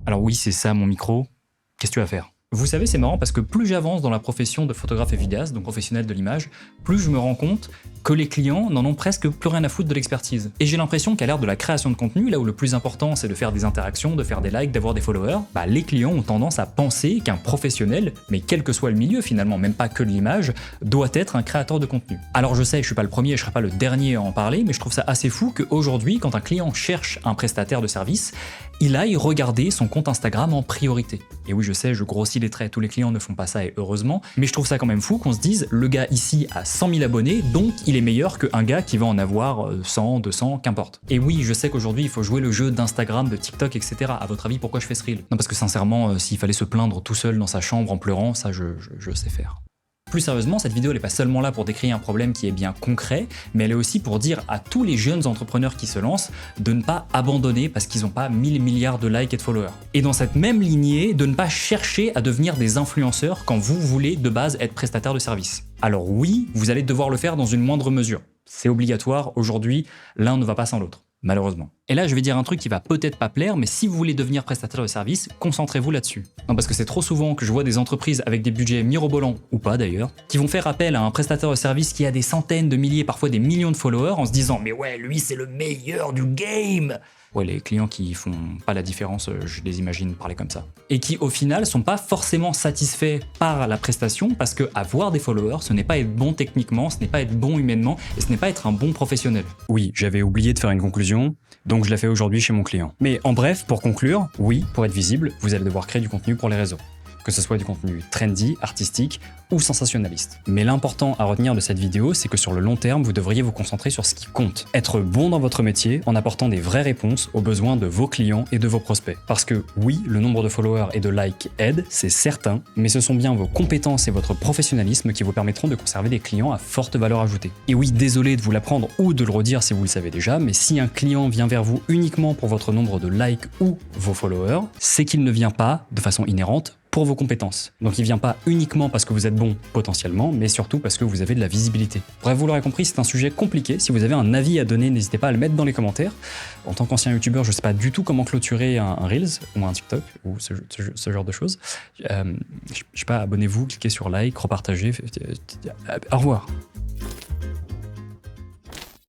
Alors oui, c'est ça mon micro. Qu'est-ce que tu vas faire? Vous savez, c'est marrant parce que plus j'avance dans la profession de photographe et vidéaste, donc professionnel de l'image, plus je me rends compte que les clients n'en ont presque plus rien à foutre de l'expertise. Et j'ai l'impression qu'à l'ère de la création de contenu, là où le plus important c'est de faire des interactions, de faire des likes, d'avoir des followers, les clients ont tendance à penser qu'un professionnel, mais quel que soit le milieu finalement, même pas que de l'image, doit être un créateur de contenu. Alors je sais, je suis pas le premier et je serai pas le dernier à en parler, mais je trouve ça assez fou qu'aujourd'hui, quand un client cherche un prestataire de service, il aille regarder son compte Instagram en priorité. Et oui, je sais, je grossis les traits, tous les clients ne font pas ça et heureusement, mais je trouve ça quand même fou qu'on se dise, le gars ici a 100 000 abonnés, donc il est meilleur qu'un gars qui va en avoir 100, 200, qu'importe. Et oui, je sais qu'aujourd'hui, il faut jouer le jeu d'Instagram, de TikTok, etc. À votre avis, pourquoi je fais ce reel? Non, parce que sincèrement, s'il fallait se plaindre tout seul dans sa chambre en pleurant, ça, je sais faire. Plus sérieusement, cette vidéo n'est pas seulement là pour décrire un problème qui est bien concret, mais elle est aussi pour dire à tous les jeunes entrepreneurs qui se lancent de ne pas abandonner parce qu'ils n'ont pas 1000 milliards de likes et de followers. Et dans cette même lignée, de ne pas chercher à devenir des influenceurs quand vous voulez de base être prestataire de service. Alors oui, vous allez devoir le faire dans une moindre mesure. C'est obligatoire, aujourd'hui, l'un ne va pas sans l'autre. Malheureusement. Et là, je vais dire un truc qui va peut-être pas plaire, mais si vous voulez devenir prestataire de service, concentrez-vous là-dessus. Non, parce que c'est trop souvent que je vois des entreprises avec des budgets mirobolants, ou pas d'ailleurs, qui vont faire appel à un prestataire de service qui a des centaines de milliers, parfois des millions de followers, en se disant « Mais ouais, lui c'est le meilleur du game !» Ouais, les clients qui font pas la différence, je les imagine parler comme ça. Et qui, au final, sont pas forcément satisfaits par la prestation, parce que avoir des followers, ce n'est pas être bon techniquement, ce n'est pas être bon humainement, et ce n'est pas être un bon professionnel. Oui, j'avais oublié de faire une conclusion, donc je la fais aujourd'hui chez mon client. Mais en bref, pour conclure, oui, pour être visible, vous allez devoir créer du contenu pour les réseaux. Que ce soit du contenu trendy, artistique ou sensationnaliste. Mais l'important à retenir de cette vidéo, c'est que sur le long terme, vous devriez vous concentrer sur ce qui compte. Être bon dans votre métier en apportant des vraies réponses aux besoins de vos clients et de vos prospects. Parce que oui, le nombre de followers et de likes aide, c'est certain, mais ce sont bien vos compétences et votre professionnalisme qui vous permettront de conserver des clients à forte valeur ajoutée. Et oui, désolé de vous l'apprendre ou de le redire si vous le savez déjà, mais si un client vient vers vous uniquement pour votre nombre de likes ou vos followers, c'est qu'il ne vient pas, de façon inhérente, pour vos compétences. Donc il vient pas uniquement parce que vous êtes bon potentiellement, mais surtout parce que vous avez de la visibilité. Bref, vous l'aurez compris, c'est un sujet compliqué. Si vous avez un avis à donner, n'hésitez pas à le mettre dans les commentaires. En tant qu'ancien youtubeur, je sais pas du tout comment clôturer un Reels ou un TikTok ou ce genre de choses. Je sais pas, abonnez-vous, cliquez sur like, repartagez. Au revoir.